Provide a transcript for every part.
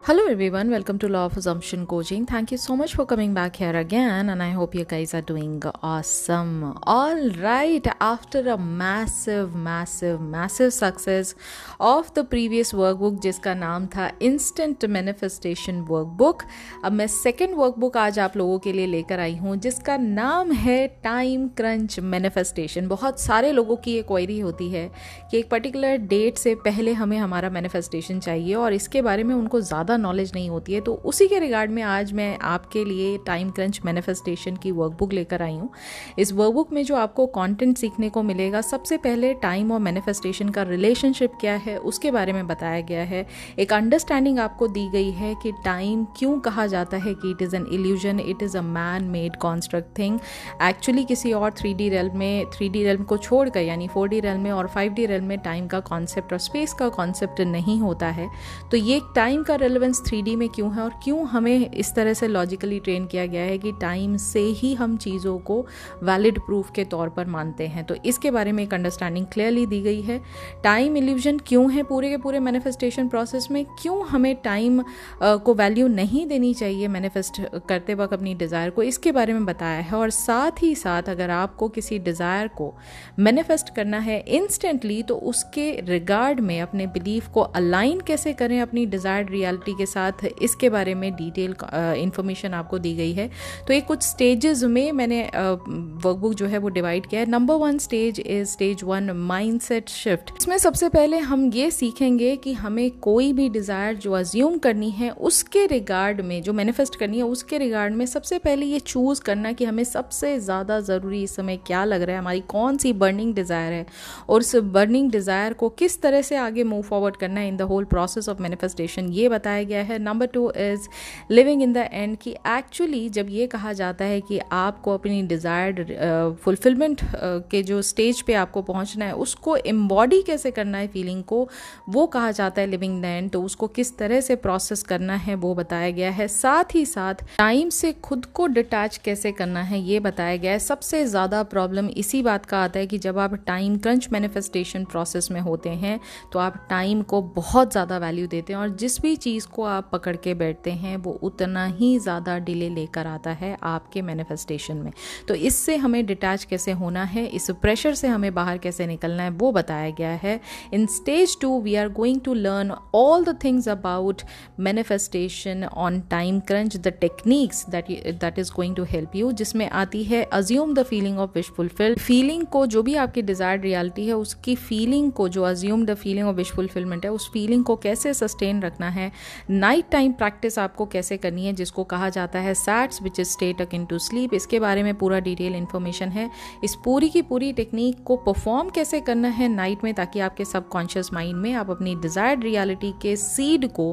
Hello everyone, welcome to Law of Assumption Coaching. Thank you so much for coming back here again, and I hope you guys are doing awesome. All right, after a massive success of the previous workbook जिसका नाम था Instant Manifestation Workbook, अब मैं second workbook आज आप लोगों के लिए लेकर आई हूँ जिसका नाम है टाइम क्रंच मैनिफेस्टेशन। बहुत सारे लोगों की ये क्वेरी होती है कि एक पर्टिकुलर डेट से पहले हमें हमारा मैनिफेस्टेशन चाहिए और इसके बारे में उनको ज़्यादा नॉलेज नहीं होती है। तो उसी के रिगार्ड में आज मैं आपके लिए टाइम क्रंच मैनिफेस्टेशन की वर्कबुक लेकर आई हूँ। इस वर्कबुक में जो आपको कंटेंट सीखने को मिलेगा, सबसे पहले टाइम और मैनिफेस्टेशन का रिलेशनशिप क्या है उसके बारे में बताया गया है। एक अंडरस्टैंडिंग आपको दी गई है कि टाइम क्यों कहा जाता है कि it is an illusion, it is a man made construct thing. Actually किसी और 3D रेल्म को छोड़कर यानी 4D रेल्म में और 5D रेल्म में टाइम का कॉन्सेप्ट और स्पेस का कॉन्सेप्ट नहीं होता है। तो ये टाइम का रेलेवेंस 3D में क्यों है और क्यों हमें इस तरह से लॉजिकली ट्रेन किया गया है कि टाइम से ही हम चीज़ों को वैलिड प्रूफ के तौर पर मानते हैं। तो इसके बारे में एक अंडरस्टैंडिंग क्लियरली दी गई है। टाइम इल्यूजन क्यों है पूरे के पूरे मैनिफेस्टेशन प्रोसेस में, क्यों हमें टाइम को वैल्यू नहीं देनी चाहिए मैनिफेस्ट करते वक्त अपनी डिज़ायर को, इसके बारे में बताया है। और साथ ही साथ अगर आपको किसी डिज़ायर को मैनिफेस्ट करना है इंस्टेंटली तो उसके रिगार्ड में अपने बिलीफ को अलाइन कैसे करें अपनी डिज़ायर्ड रियलिटी के साथ, इसके बारे में डिटेल इंफॉर्मेशन आपको दी गई है। तो ये कुछ स्टेजेस में मैंने वर्कबुक जो है वो डिवाइड किया है। Number 1 stage is stage 1 mindset shift. इसमें सबसे पहले हम ये सीखेंगे कि हमें कोई भी डिज़ायर जो अज्यूम करनी है उसके रिगार्ड में, जो मैनिफेस्ट करनी है उसके रिगार्ड में सबसे पहले ये चूज़ करना कि हमें सबसे ज़्यादा ज़रूरी इस समय क्या लग रहा है, हमारी कौन सी बर्निंग डिज़ायर है और उस बर्निंग डिज़ायर को किस तरह से आगे मूव फॉरवर्ड करना है in the whole process of manifestation, ये बताया गया है। Number 2 is living in the end, कि एक्चुअली जब ये कहा जाता है कि आपको अपनी डिज़ायर्ड फुलफिलमेंट के जो स्टेज पे आपको पहुंचना है उसको एम्बॉडी कैसे करना है फीलिंग को, वो कहा जाता है लिविंग द एंड। तो उसको किस तरह से प्रोसेस करना है वो बताया गया है। साथ ही साथ टाइम से खुद को डिटैच कैसे करना है ये बताया गया है। सबसे ज़्यादा प्रॉब्लम इसी बात का आता है कि जब आप टाइम क्रंच मैनिफेस्टेशन प्रोसेस में होते हैं तो आप टाइम को बहुत ज़्यादा वैल्यू देते हैं और जिस भी चीज़ को आप पकड़ के बैठते हैं वो उतना ही ज़्यादा डिले लेकर आता है आपके मैनिफेस्टेशन में। तो इससे हमें डिटैच कैसे होना है, इस प्रेशर से हमें बाहर कैसे निकलना है वो बताया गया है। In stage 2 we are going to learn all the things about manifestation on time crunch, the techniques that is going to help you, जिसमें आती है assume the feeling of wish fulfil. Feeling को, जो भी आपकी डिजायर्ड रियलिटी है उसकी feeling को, जो assume the feeling of wish fulfilment है, उस फीलिंग को कैसे सस्टेन रखना है। नाइट टाइम प्रैक्टिस आपको कैसे करनी है जिसको कहा जाता है SATS which is state akin to sleep, इसके बारे में पूरा डिटेल इन्फॉर्मेशन है। इस पूरी की पूरी टेक्निक को परफॉर्म कैसे करना है नाइट में ताकि आपके सबकॉन्शियस माइंड में आप अपनी डिजायर्ड रियलिटी के सीड को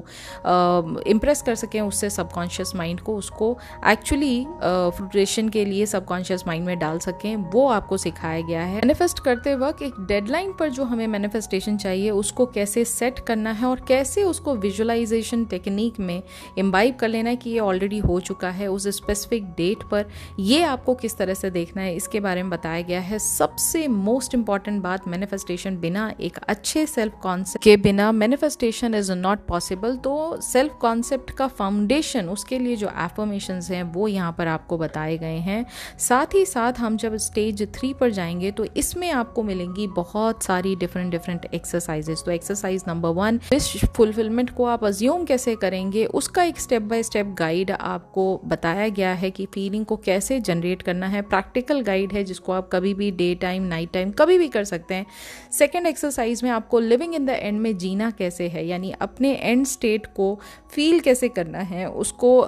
इम्प्रेस कर सकें, उससे सबकॉन्शियस माइंड को उसको एक्चुअली फ्रूट्रेशन के लिए सबकॉन्शियस माइंड में डाल सकें, वो आपको सिखाया गया है। मैनिफेस्ट करते वक्त एक डेडलाइन पर जो हमें मैनिफेस्टेशन चाहिए उसको कैसे सेट करना है और कैसे उसको विजुअलाइजेशन टेक्निक में इम्बाइब कर लेना है कि ये ऑलरेडी हो चुका है उस स्पेसिफिक डेट पर, ये आपको किस तरह से देखना है इसके बारे में बताया गया है। सबसे मोस्ट इंपॉर्टेंट बात, मैनिफेस्टेशन बिना एक अच्छे सेल्फ कॉन्सेप्ट के बिना मैनिफेस्टेशन इज नॉट पॉसिबल। तो सेल्फ कॉन्सेप्ट का फाउंडेशन, उसके लिए जो एफर्मेशंस हैं वो यहाँ पर आपको बताए गए हैं। साथ ही साथ हम जब स्टेज 3 पर जाएंगे तो इसमें आपको मिलेंगी बहुत सारी डिफरेंट एक्सरसाइजेस। तो एक्सरसाइज नंबर 1, विश फुलफिलमेंट को आप अज्यूम कैसे करेंगे उसका एक स्टेप बाय स्टेप गाइड आपको बताया गया है कि फीलिंग को कैसे जनरेट करना है। प्रैक्टिकल गाइड है जिसको आप कभी भी डे टाइम नाइट टाइम कभी भी कर सकते हैं। सेकेंड एक्सरसाइज में आपको लिविंग इन द एंड में जीना कैसे है, यानी अपने एंड स्टेट को फील कैसे करना है, उसको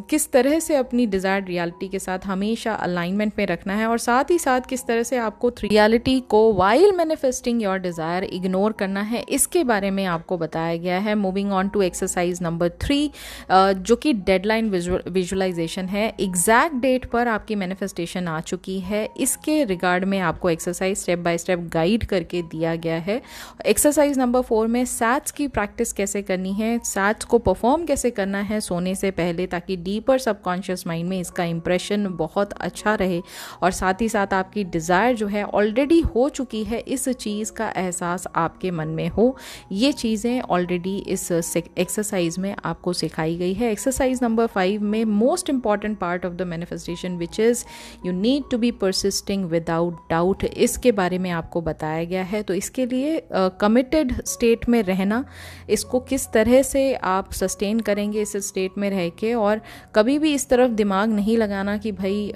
किस तरह से अपनी डिजायर्ड रियलिटी के साथ हमेशा अलाइनमेंट में रखना है और साथ ही साथ किस तरह से आपको रियलिटी को while manifesting your desire ignore करना है, इसके बारे में आपको बताया गया है। Moving on to exercise number 3 जो कि डेडलाइन विजुअलाइजेशन है। एग्जैक्ट डेट पर आपकी मैनिफेस्टेशन आ चुकी है, इसके रिगार्ड में आपको exercise step by step guide करके दिया गया है। एक्सरसाइज नंबर 4 में सैट्स की प्रैक्टिस कैसे करनी है, सैट्स को परफॉर्म कैसे करना है सोने से पहले ताकि डीपर सबकॉन्शियस माइंड में इसका इंप्रेशन बहुत अच्छा रहे और साथ ही साथ आपकी डिज़ायर जो है ऑलरेडी हो चुकी है इस चीज़ का एहसास आपके मन में हो। ये चीज़ें ऑलरेडी इस एक्सरसाइज एक्सरसाइज में आपको सिखाई गई है। एक्सरसाइज नंबर 5 में most important part of the manifestation which is you need to be persisting without doubt, इसके बारे में आपको बताया गया है। तो इसके लिए कमिटेड स्टेट में रहना, इसको किस तरह से आप सस्टेन करेंगे इस स्टेट में रह के, और कभी भी इस तरफ दिमाग नहीं लगाना कि भाई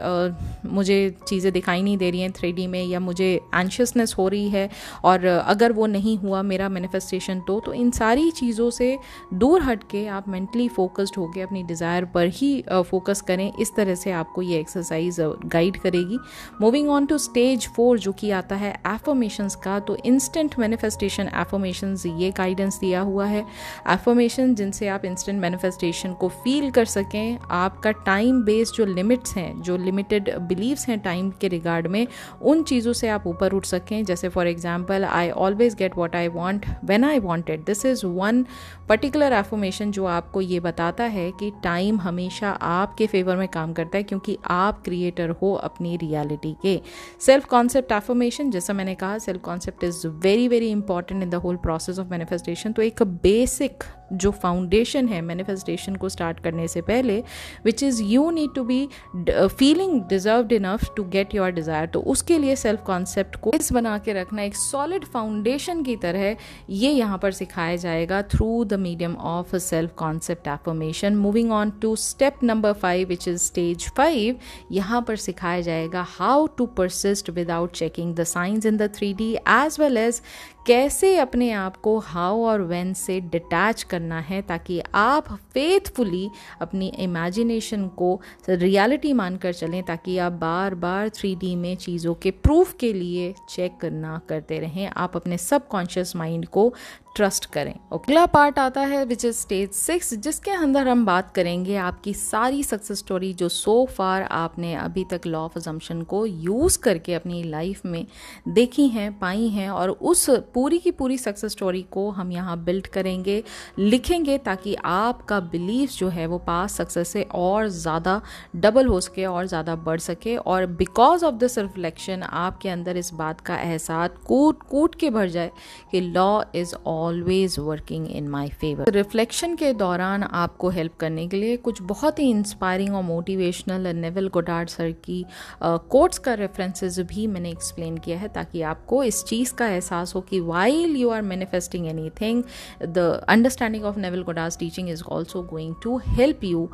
मुझे चीज़ें दिखाई नहीं दे रही हैं 3D में, या मुझे एंशियसनेस हो रही है और अगर वो नहीं हुआ मेरा मैनिफेस्टेशन तो इन सारी चीज़ों से दूर हट के आप मेंटली फोकस्ड होकर अपनी डिज़ायर पर ही फोकस करें। इस तरह से आपको ये एक्सरसाइज गाइड करेगी। मूविंग ऑन टू स्टेज 4 जो कि आता है एफर्मेशंस का। तो इंस्टेंट मैनिफेस्टेशन एफर्मेशंस, ये गाइडेंस दिया हुआ है। एफर्मेशन जिनसे आप इंस्टेंट मैनिफेस्टेशन को फील कर सकें, आपका टाइम बेस्ड जो लिमिट्स हैं, जो लिमिटेड बिलीव्स हैं टाइम के रिगार्ड में, उन चीज़ों से आप ऊपर उठ सकें। जैसे for example, I always get what I want when I want it. This is one particular affirmation जो आपको ये बताता है कि टाइम हमेशा आपके फेवर में काम करता है, क्योंकि आप क्रिएटर हो अपनी रियलिटी के। सेल्फ कॉन्सेप्ट एफर्मेशन, जैसा मैंने कहा, self concept is very very important in the whole process of manifestation. तो एक बेसिक जो फाउंडेशन है मैनिफेस्टेशन को स्टार्ट करने से पहले, which is you need to be feeling deserved enough to get your desire. तो उसके लिए सेल्फ कॉन्सेप्ट को इस बना के रखना एक सॉलिड फाउंडेशन की तरह, ये यहाँ पर सिखाया जाएगा through the medium of self concept affirmation. Moving on to step number 5 which is stage 5, यहाँ पर सिखाया जाएगा how to persist without checking the signs in the 3D, as well as कैसे अपने आप को हाउ और व्हेन से डिटैच करना है, ताकि आप फेथफुली अपनी इमेजिनेशन को रियलिटी मानकर चलें, ताकि आप बार बार 3D में चीज़ों के प्रूफ के लिए चेक करना करते रहें। आप अपने सबकॉन्शियस माइंड को ट्रस्ट करें। अगला पार्ट आता है विच इज स्टेज 6, जिसके अंदर हम बात करेंगे आपकी सारी सक्सेस स्टोरी जो सो फार आपने अभी तक लॉ ऑफ अजम्पशन को यूज़ करके अपनी लाइफ में देखी हैं, पाई हैं, और उस पूरी की पूरी सक्सेस स्टोरी को हम यहाँ बिल्ड करेंगे, लिखेंगे, ताकि आपका बिलीफ जो है वो पास सक्सेस से और ज़्यादा डबल हो सके और ज़्यादा बढ़ सके। और बिकॉज ऑफ दिस रिफ्लेक्शन आपके अंदर इस बात का एहसास कूट कूट के भर जाए कि law is always working in my favour. Reflection के दौरान आपको हेल्प करने के लिए कुछ बहुत ही इंस्पायरिंग और मोटिवेशनल नेविल गोडार्ड सर की कोट्स का रेफरेंसेस भी मैंने एक्सप्लेन किया है, ताकि आपको इस चीज़ का एहसास हो कि while you are manifesting anything, the understanding of Neville Goddard teaching is also going to help you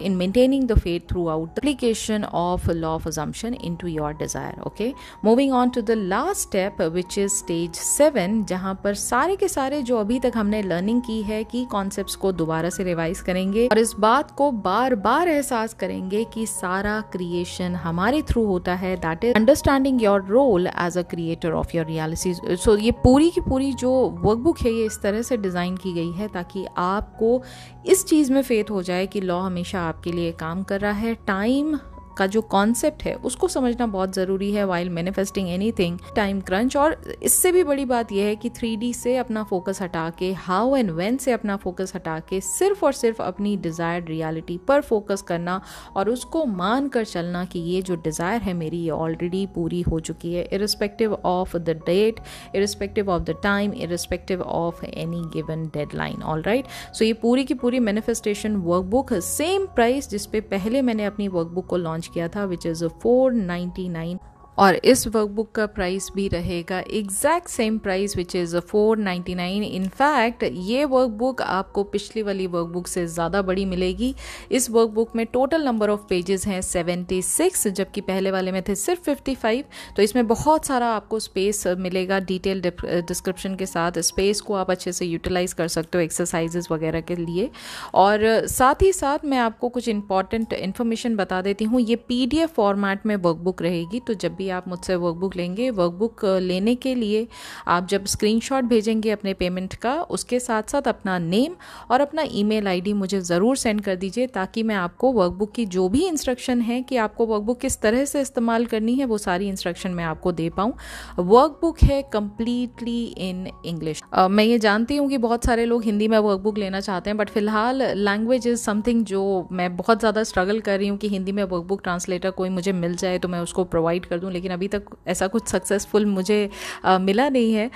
in maintaining the faith throughout the application of law of assumption into your desire. Okay, moving on to the last step which is stage 7, जहाँ पर सारे के सारे जो अभी तक हमने learning की है की कॉन्सेप्ट्स को दोबारा से रिवाइज करेंगे और इस बात को बार बार एहसास करेंगे कि सारा क्रिएशन हमारे थ्रू होता है, that is understanding your role as a creator of your reality. So ये पूरी की पूरी जो वर्कबुक है ये इस तरह से डिज़ाइन की गई है ताकि आपको इस चीज़ में फेथ हो जाए कि लॉ हमेशा आपके लिए काम कर रहा है। टाइम का जो कॉन्सेप्ट है उसको समझना बहुत ज़रूरी है while manifesting anything, time crunch. और इससे भी बड़ी बात यह है कि 3D से अपना फोकस हटा के, हाउ एंड व्हेन से अपना फोकस हटा के सिर्फ और सिर्फ अपनी डिज़ायर्ड रियलिटी पर फोकस करना और उसको मान कर चलना कि ये जो डिज़ायर है मेरी ये ऑलरेडी पूरी हो चुकी है, irrespective of the date, irrespective of the time, irrespective of any given deadline. All right, so ये पूरी की पूरी मैनिफेस्टेशन वर्कबुक सेम प्राइस जिस पे पहले मैंने अपनी वर्कबुक को लॉन्च किया था, विच इज़ 499, और इस वर्कबुक का प्राइस भी रहेगा exact same price which is 499। In fact ये वर्कबुक आपको पिछली वाली वर्कबुक से ज़्यादा बड़ी मिलेगी। इस वर्कबुक में टोटल नंबर ऑफ पेजेस हैं 76, जबकि पहले वाले में थे सिर्फ 55। तो इसमें बहुत सारा आपको स्पेस मिलेगा डिटेल डिस्क्रिप्शन के साथ। स्पेस को आप अच्छे से यूटिलाइज कर सकते हो एक्सरसाइजेज वगैरह के लिए। और साथ ही साथ मैं आपको कुछ इंपॉर्टेंट इन्फॉर्मेशन बता देती हूँ। ये PDF फॉर्मेट में वर्कबुक रहेगी, तो जब भी आप मुझसे वर्कबुक लेंगे, वर्कबुक लेने के लिए आप जब स्क्रीनशॉट भेजेंगे अपने पेमेंट का, उसके साथ साथ अपना नेम और अपना ईमेल आईडी मुझे ज़रूर सेंड कर दीजिए, ताकि मैं आपको वर्कबुक की जो भी इंस्ट्रक्शन है कि आपको वर्कबुक किस तरह से इस्तेमाल करनी है वो सारी इंस्ट्रक्शन मैं आपको दे पाऊँ। वर्कबुक है कम्प्लीटली इन इंग्लिश। मैं ये जानती हूँ कि बहुत सारे लोग हिंदी में वर्कबुक लेना चाहते हैं, बट फिलहाल लैंग्वेज इज़ समथिंग जो मैं बहुत ज़्यादा स्ट्रगल कर रही हूँ कि हिंदी में वर्कबुक ट्रांसलेटर कोई मुझे मिल जाए तो मैं उसको प्रोवाइड कर दूँ, लेकिन अभी तक ऐसा कुछ सक्सेसफुल मुझे मिला नहीं है।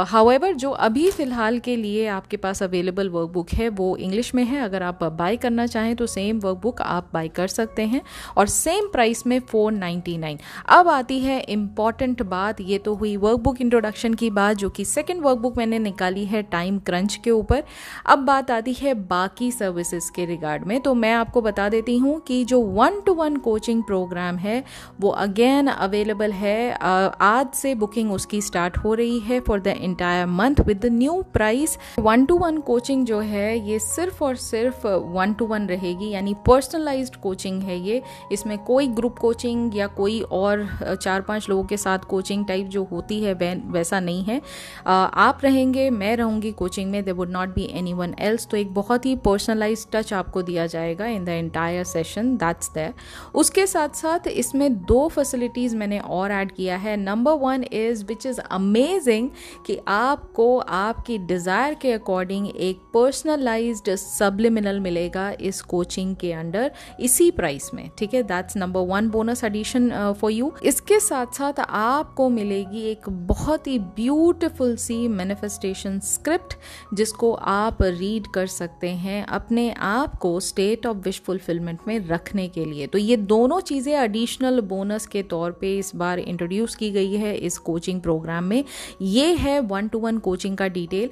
हाउएवर जो अभी फ़िलहाल के लिए आपके पास अवेलेबल वर्कबुक है वो इंग्लिश में है। अगर आप बाय करना चाहें तो सेम वर्कबुक आप बाय कर सकते हैं और सेम प्राइस में 499। अब आती है इम्पॉर्टेंट बात, ये तो हुई वर्कबुक इंट्रोडक्शन की बात, जो कि सेकेंड वर्कबुक मैंने निकाली है टाइम क्रंच के ऊपर। अब बात आती है बाकी सर्विसेज के रिगार्ड में। तो मैं आपको बता देती हूँ कि जो 1-to-1 कोचिंग प्रोग्राम है वो अगेन अवेलेबल है। आज से बुकिंग उसकी स्टार्ट हो रही है for the entire month with the new price. 1-to-1 coaching जो है ये सिर्फ और सिर्फ 1-to-1 रहेगी, यानी पर्सनलाइज्ड कोचिंग है ये। इसमें कोई ग्रुप कोचिंग या कोई और 4-5 लोगों के साथ कोचिंग टाइप जो होती है वैसा नहीं है। आप रहेंगे, मैं रहूँगी कोचिंग में, there would not be anyone else. तो एक बहुत ही पर्सनलाइज्ड टच आपको दिया जाएगा in the entire session, that's there. उसके साथ साथ इसमें 2 फैसिलिटीज़ मैंने और ऐड किया है। Number 1 is which is amazing कि आपको आपकी डिज़ायर के अकॉर्डिंग एक पर्सनलाइज्ड सब्लिमिनल मिलेगा इस कोचिंग के अंडर इसी प्राइस में, ठीक है। That's number 1 bonus edition for you. इसके साथ साथ आपको मिलेगी एक बहुत ही ब्यूटिफुल सी मैनिफेस्टेशन स्क्रिप्ट जिसको आप रीड कर सकते हैं अपने आप को स्टेट ऑफ विश फुलफिलमेंट में रखने के लिए। तो ये दोनों चीज़ें एडिशनल बोनस के तौर पे इस बार इंट्रोड्यूस की गई है इस कोचिंग प्रोग्राम में। ये है 1-to-1 कोचिंग का डिटेल।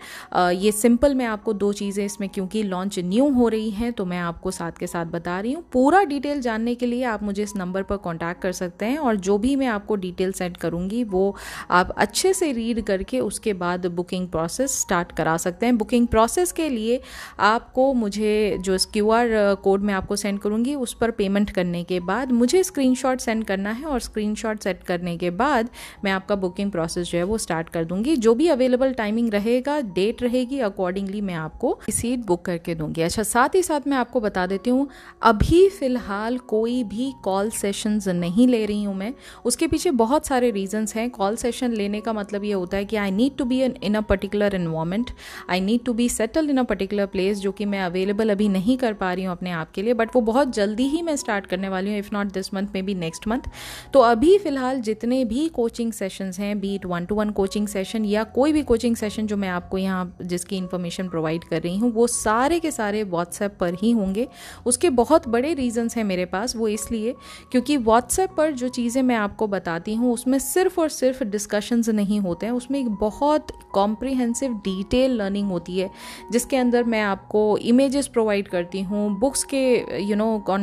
ये सिंपल मैं आपको 2 चीज़ें इसमें क्योंकि लॉन्च न्यू हो रही हैं तो मैं आपको साथ के साथ बता रही हूँ। पूरा डिटेल जानने के लिए आप मुझे इस नंबर पर कॉन्टैक्ट कर सकते हैं और जो भी मैं आपको डिटेल सेंड करूँगी वो आप अच्छे से रीड करके उसके बाद बुकिंग प्रोसेस स्टार्ट करा सकते हैं। बुकिंग प्रोसेस के लिए आपको मुझे जो QR कोड मैं आपको सेंड करूँगी उस पर पेमेंट करने के बाद मुझे स्क्रीनशॉट सेंड करना है और स्क्रीनशॉट सेट करने के बाद मैं आपका बुकिंग प्रोसेस जो है वो स्टार्ट कर दूँगी। जो भी अवेलेबल टाइमिंग रहेगा, डेट रहेगी, अकॉर्डिंगली मैं आपको सीट बुक करके दूँगी। अच्छा, साथ ही साथ मैं आपको बता देती हूँ अभी फ़िलहाल कोई भी कॉल सेशंस नहीं ले रही हूँ मैं। उसके पीछे बहुत सारे रीजंस हैं। कॉल सेशन लेने का मतलब ये होता है कि I need to be in a particular environment, I need to be settled in a particular place, जो कि मैं अवेलेबल अभी नहीं कर पा रही हूँ अपने आप के लिए, बट वो बहुत जल्दी ही मैं स्टार्ट करने वाली हूँ, if not this month may be next month. तो अभी फ़िलहाल जितने भी कोचिंग सेशंस हैं, B it 1-to-1 coaching session या कोई भी कोचिंग सेशन जो मैं आपको यहाँ जिसकी इन्फॉर्मेशन प्रोवाइड कर रही हूँ, वो सारे के सारे व्हाट्सएप पर ही होंगे। उसके बहुत बड़े रीजंस हैं मेरे पास, वो इसलिए क्योंकि व्हाट्सएप पर जो चीज़ें मैं आपको बताती हूँ उसमें सिर्फ और सिर्फ डिस्कशंस नहीं होते हैं, उसमें एक बहुत कॉम्प्रिहेंसिव डिटेल लर्निंग होती है जिसके अंदर मैं आपको इमेजेस प्रोवाइड करती हूँ, बुक्स के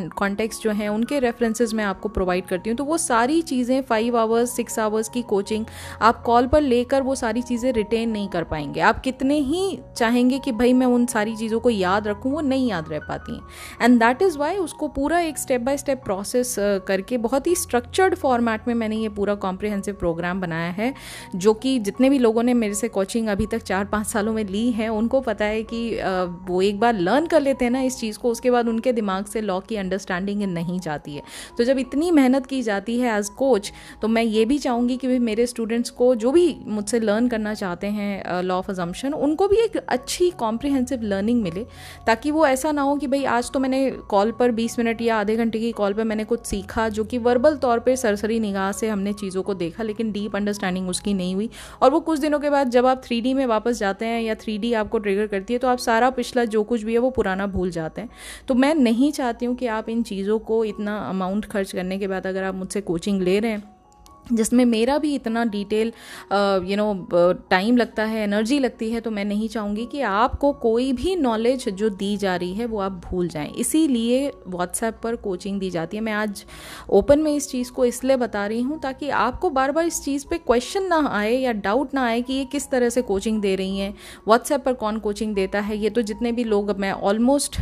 कॉन्टेक्स्ट जो हैं उनके रेफरेंसेस मैं आपको प्रोवाइड करती हूँ। तो वो सारी चीज़ें 5 आवर्स 6 आवर्स की कोचिंग आप कॉल पर लेकर वो सारी चीज़ें रिटेन नहीं कर पाएंगे। आप कितने ही चाहेंगे कि भाई मैं उन सारी चीज़ों को याद रखूँ, वो नहीं याद रह पाती हैं। एंड दैट इज़ वाई उसको पूरा एक स्टेप बाय स्टेप प्रोसेस करके बहुत ही स्ट्रक्चर्ड फॉर्मेट में मैंने ये पूरा कॉम्प्रिहेंसिव प्रोग्राम बनाया है, जो कि जितने भी लोगों ने मेरे से कोचिंग अभी तक 4-5 सालों में ली है उनको पता है कि वो एक बार लर्न कर लेते हैं ना इस चीज़ को, उसके बाद उनके दिमाग से लॉ की अंडरस्टैंडिंग नहीं जाती है। तो जब इतनी मेहनत की जाती है एज कोच, तो मैं ये भी चाहूँगी कि मेरे स्टूडेंट्स को जो भी मुझसे लर्न करना चाहते हैं लॉ ऑफ अजम्पशन, उनको भी एक अच्छी कॉम्प्रिहेंसिव लर्निंग मिले, ताकि वो ऐसा ना हो कि भाई आज तो मैंने कॉल पर 20 मिनट या आधे घंटे की कॉल पर मैंने कुछ सीखा जो कि वर्बल तौर पे सरसरी निगाह से हमने चीज़ों को देखा, लेकिन डीप अंडरस्टैंडिंग उसकी नहीं हुई। और वो कुछ दिनों के बाद जब आप 3D में वापस जाते हैं या 3D आपको ट्रिगर करती है तो आप सारा पिछला जो कुछ भी है वो पुराना भूल जाते हैं। तो मैं नहीं चाहती हूँ कि आप इन चीज़ों को इतना अमाउंट खर्च करने के बाद अगर आप मुझसे कोचिंग ले रहे हैं जिसमें मेरा भी इतना डिटेल टाइम लगता है, एनर्जी लगती है, तो मैं नहीं चाहूँगी कि आपको कोई भी नॉलेज जो दी जा रही है वो आप भूल जाएं। इसीलिए व्हाट्सएप पर कोचिंग दी जाती है। मैं आज ओपन में इस चीज़ को इसलिए बता रही हूँ ताकि आपको बार बार इस चीज़ पे क्वेश्चन ना आए या डाउट ना आए कि ये किस तरह से कोचिंग दे रही हैं, व्हाट्सएप पर कौन कोचिंग देता है। ये तो जितने भी लोग, मैं ऑलमोस्ट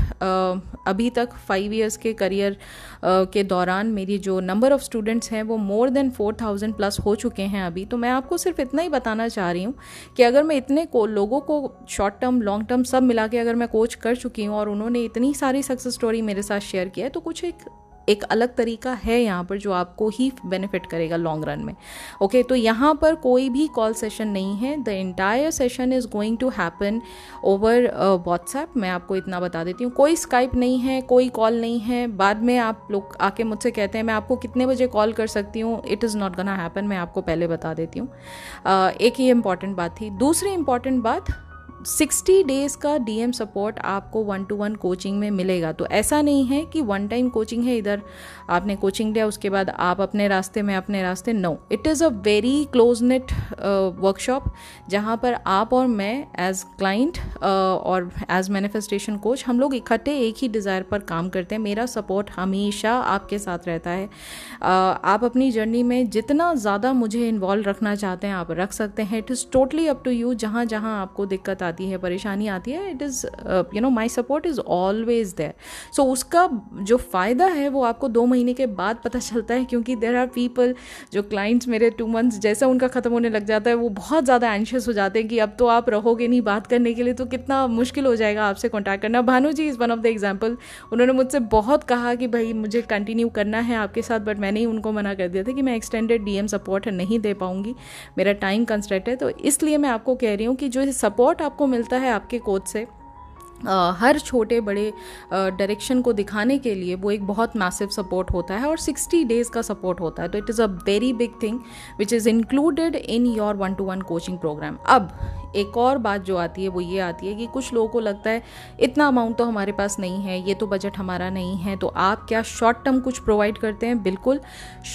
अभी तक 5 ईयर्स के करियर के दौरान मेरी जो नंबर ऑफ़ स्टूडेंट्स हैं वो मोर देन 4000 प्लस हो चुके हैं अभी। तो मैं आपको सिर्फ इतना ही बताना चाह रही हूँ कि अगर मैं इतने लोगों को शॉर्ट टर्म लॉन्ग टर्म सब मिला के अगर मैं कोच कर चुकी हूँ और उन्होंने इतनी सारी सक्सेस स्टोरी मेरे साथ शेयर किया है, तो कुछ एक एक अलग तरीका है यहाँ पर जो आपको ही बेनिफिट करेगा लॉन्ग रन में। ओके, तो यहाँ पर कोई भी कॉल सेशन नहीं है। The entire session is going to happen over WhatsApp. मैं आपको इतना बता देती हूँ, कोई स्काइप नहीं है, कोई कॉल नहीं है। बाद में आप लोग आके मुझसे कहते हैं मैं आपको कितने बजे कॉल कर सकती हूँ, it is not gonna happen. मैं आपको पहले बता देती हूँ। एक ये इंपॉर्टेंट बात थी। दूसरी इंपॉर्टेंट बात, 60 डेज़ का DM सपोर्ट आपको 1-to-1 कोचिंग में मिलेगा। तो ऐसा नहीं है कि वन टाइम कोचिंग है, इधर आपने कोचिंग लिया उसके बाद आप अपने रास्ते में अपने रास्ते। No, it is a very close knit workshop जहाँ पर आप और मैं एज क्लाइंट और एज मैनिफेस्टेशन कोच हम लोग इकट्ठे एक ही डिज़ायर पर काम करते हैं। मेरा सपोर्ट हमेशा आपके साथ रहता है। आप अपनी जर्नी में जितना ज़्यादा मुझे इन्वॉल्व रखना चाहते हैं आप रख सकते हैं। It is totally up to you. जहाँ जहाँ आपको दिक्कत आती है, परेशानी आती है, it is my support is always there. So उसका जो फ़ायदा है वो आपको 2 महीने के बाद पता चलता है, क्योंकि देयर आर पीपल जो क्लाइंट्स मेरे 2 मंथ्स जैसा उनका ख़त्म होने लग जाता है वो बहुत ज़्यादा एंशियस हो जाते हैं कि अब तो आप रहोगे नहीं बात करने के लिए, तो कितना मुश्किल हो जाएगा आपसे कॉन्टैक्ट करना। Bhanu ji is one of the example. उन्होंने मुझसे बहुत कहा कि भाई मुझे कंटिन्यू करना है आपके साथ, बट मैंने ही उनको मना कर दिया था कि मैं एक्सटेंडेड DM सपोर्ट नहीं दे पाऊंगी, मेरा टाइम कंस्ट्रेंट है। तो इसलिए मैं आपको कह रही हूँ कि जो सपोर्ट आपको मिलता है आपके कोच से हर छोटे बड़े डायरेक्शन को दिखाने के लिए, वो एक बहुत मैसिव सपोर्ट होता है और 60 डेज़ का सपोर्ट होता है। तो it is a very big thing which is included in your 1-to-1 coaching programme. अब एक और बात जो आती है वो ये आती है कि कुछ लोगों को लगता है इतना अमाउंट तो हमारे पास नहीं है, ये तो बजट हमारा नहीं है, तो आप क्या शॉर्ट टर्म कुछ प्रोवाइड करते हैं? बिल्कुल,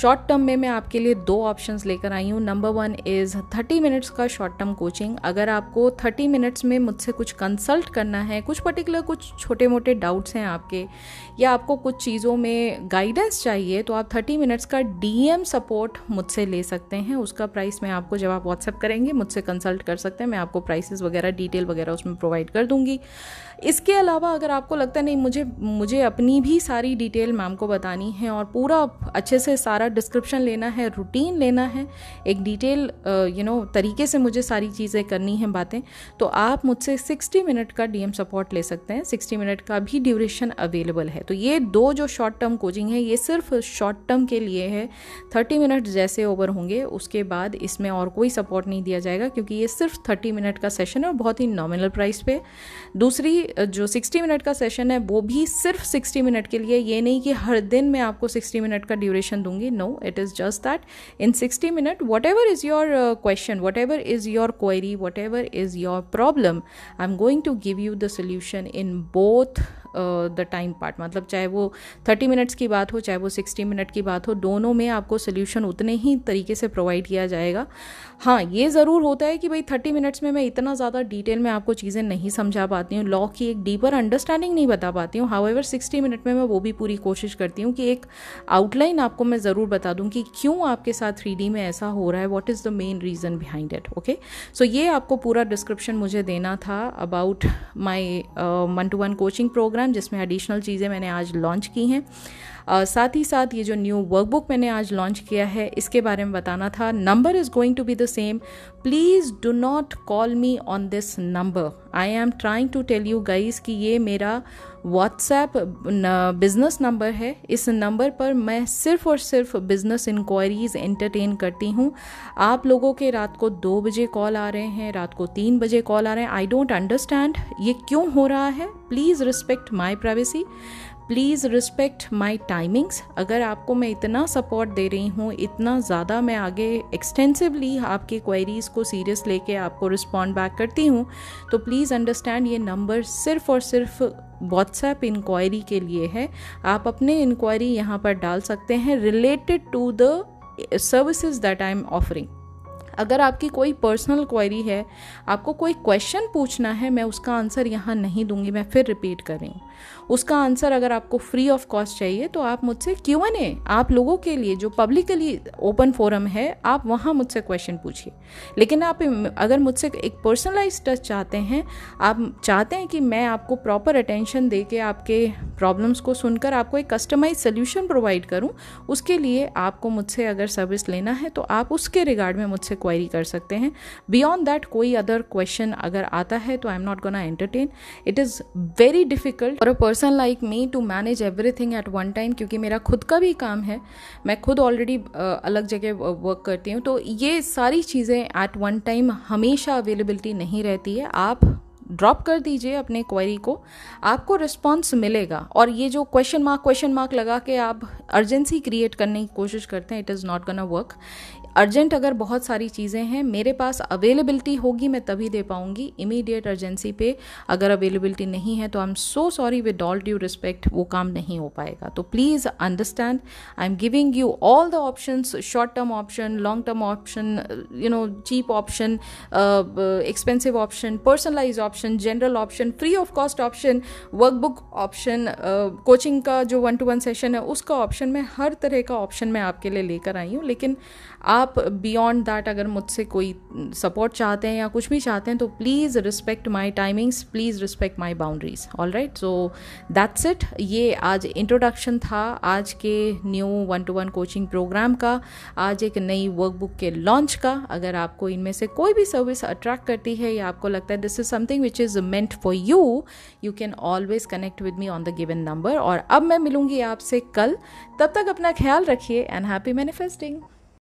शॉर्ट टर्म में मैं आपके लिए 2 ऑप्शंस लेकर आई हूँ। नंबर 1 इज़ 30 मिनट्स का शॉर्ट टर्म कोचिंग। अगर आपको 30 मिनट्स में मुझसे कुछ कंसल्ट करना है, कुछ पर्टिकुलर कुछ छोटे मोटे डाउट्स हैं आपके, या आपको कुछ चीज़ों में गाइडेंस चाहिए, तो आप 30 मिनट्स का DM सपोर्ट मुझसे ले सकते हैं। उसका प्राइस मैं आपको, जब आप व्हाट्सएप करेंगे मुझसे कंसल्ट कर सकते हैं, मैं आपको प्राइसेस वगैरह डिटेल वगैरह उसमें प्रोवाइड कर दूंगी। इसके अलावा अगर आपको लगता है नहीं मुझे अपनी भी सारी डिटेल मैम को बतानी है और पूरा अच्छे से सारा डिस्क्रिप्शन लेना है, रूटीन लेना है, एक डिटेल तरीके से मुझे सारी चीज़ें करनी है बातें, तो आप मुझसे 60 मिनट का DM सपोर्ट ले सकते हैं। 60 मिनट का भी ड्यूरेशन अवेलेबल है। तो ये 2 जो शॉर्ट टर्म कोचिंग है ये सिर्फ शॉर्ट टर्म के लिए है। 30 मिनट जैसे ओवर होंगे उसके बाद इसमें और कोई सपोर्ट नहीं दिया जाएगा, क्योंकि ये सिर्फ 30 मिनट का सेशन है और बहुत ही नॉमिनल प्राइस पे। दूसरी जो 60 मिनट का सेशन है वो भी सिर्फ 60 मिनट के लिए। ये नहीं कि हर दिन मैं आपको 60 मिनट का ड्यूरेशन दूंगी, no, it is just that in 60 minute whatever is your question, whatever is your query, whatever is your problem, I am going to give you the solution in both the time part. मतलब चाहे वो 30 minutes की बात हो, चाहे वो 60 minute की बात हो, दोनों में आपको सोल्यूशन उतने ही तरीके से प्रोवाइड किया जाएगा। हाँ, ये ज़रूर होता है कि भाई 30 मिनट्स में मैं इतना ज़्यादा डिटेल में आपको चीज़ें नहीं समझा पाती हूँ, लॉ की एक डीपर अंडरस्टैंडिंग नहीं बता पाती हूँ। हाउएवर 60 मिनट में मैं वो भी पूरी कोशिश करती हूँ कि एक आउटलाइन आपको मैं ज़रूर बता दूँ कि क्यों आपके साथ 3D में ऐसा हो रहा है, what is the main reason behind it. Okay, so ये आपको पूरा डिस्क्रिप्शन मुझे देना था about my 1-to-1 coaching program, जिसमें एडिशनल चीज़ें मैंने आज लॉन्च की हैं। साथ ही साथ ये जो न्यू वर्कबुक मैंने आज लॉन्च किया है इसके बारे में बताना था। Number is going to be the same. Please do not call me on this number. I am trying to tell you guys कि ये मेरा व्हाट्सएप बिजनेस नंबर है। इस नंबर पर मैं सिर्फ और सिर्फ बिजनेस इंक्वायरीज एंटरटेन करती हूँ। आप लोगों के रात को 2 बजे कॉल आ रहे हैं, रात को 3 बजे कॉल आ रहे हैं। आई डोंट अंडरस्टैंड ये क्यों हो रहा है। Please respect my privacy, please respect my timings. अगर आपको मैं इतना सपोर्ट दे रही हूँ, इतना ज़्यादा मैं आगे एक्सटेंसिवली आपके क्वेरीज़ को सीरियस लेके आपको रिस्पॉन्ड बैक करती हूँ, तो प्लीज़ अंडरस्टैंड ये नंबर सिर्फ और सिर्फ व्हाट्सएप इंक्वायरी के लिए है। आप अपने इंक्वायरी यहाँ पर डाल सकते हैं related to the services that I am offering. अगर आपकी कोई पर्सनल क्वेरी है, आपको कोई क्वेश्चन पूछना है, मैं उसका आंसर यहाँ नहीं दूंगी, मैं फिर रिपीट कर रही हूँ। उसका आंसर अगर आपको फ्री ऑफ कॉस्ट चाहिए तो आप मुझसे Q&A, आप लोगों के लिए जो पब्लिकली ओपन फोरम है, आप वहाँ मुझसे क्वेश्चन पूछिए। लेकिन आप अगर मुझसे एक पर्सनलाइज टच चाहते हैं, आप चाहते हैं कि मैं आपको प्रॉपर अटेंशन दे के आपके प्रॉब्लम्स को सुनकर आपको एक कस्टमाइज सोल्यूशन प्रोवाइड करूँ, उसके लिए आपको मुझसे अगर सर्विस लेना है तो आप उसके रिगार्ड में मुझसे क्वेरी कर सकते हैं। बियॉन्ड दैट कोई अदर क्वेश्चन अगर आता है तो I am not gonna entertain. It is very difficult for a person like me to manage everything at one time, क्योंकि मेरा खुद का भी काम है, मैं खुद ऑलरेडी अलग जगह वर्क करती हूँ, तो ये सारी चीज़ें एट वन टाइम हमेशा अवेलेबिलिटी नहीं रहती है। आप ड्रॉप कर दीजिए अपने क्वेरी को, आपको रिस्पॉन्स मिलेगा। और ये जो क्वेश्चन मार्क लगा के आप अर्जेंसी क्रिएट करने की कोशिश करते हैं, it is not gonna work. Urgent अगर बहुत सारी चीज़ें हैं, मेरे पास अवेलेबिलिटी होगी मैं तभी दे पाऊँगी। इमीडिएट अर्जेंसी पे अगर अवेलेबिलिटी नहीं है तो I am so sorry, with all due respect, वो काम नहीं हो पाएगा। तो please understand, I am giving you all the options, short term option, long term option, cheap option, expensive option, personalise option, general option, free of cost option, workbook option, coaching का जो 1-to-1 session है उसका option, मैं हर तरह का option मैं आपके लिए लेकर आई हूँ। लेकिन आप बियॉन्ड दैट अगर मुझसे कोई सपोर्ट चाहते हैं या कुछ भी चाहते हैं तो please respect my timings, please respect my boundaries. All right, so that's it. ये आज इंट्रोडक्शन था आज के न्यू 1-to-1 कोचिंग प्रोग्राम का, आज एक नई वर्कबुक के लॉन्च का। अगर आपको इनमें से कोई भी सर्विस अट्रैक्ट करती है या आपको लगता है this is something which is meant for you, you can always connect with me on the given number. और अब मैं मिलूंगी आपसे कल, तब तक अपना ख्याल रखिए एंड हैप्पी मैनिफेस्टिंग।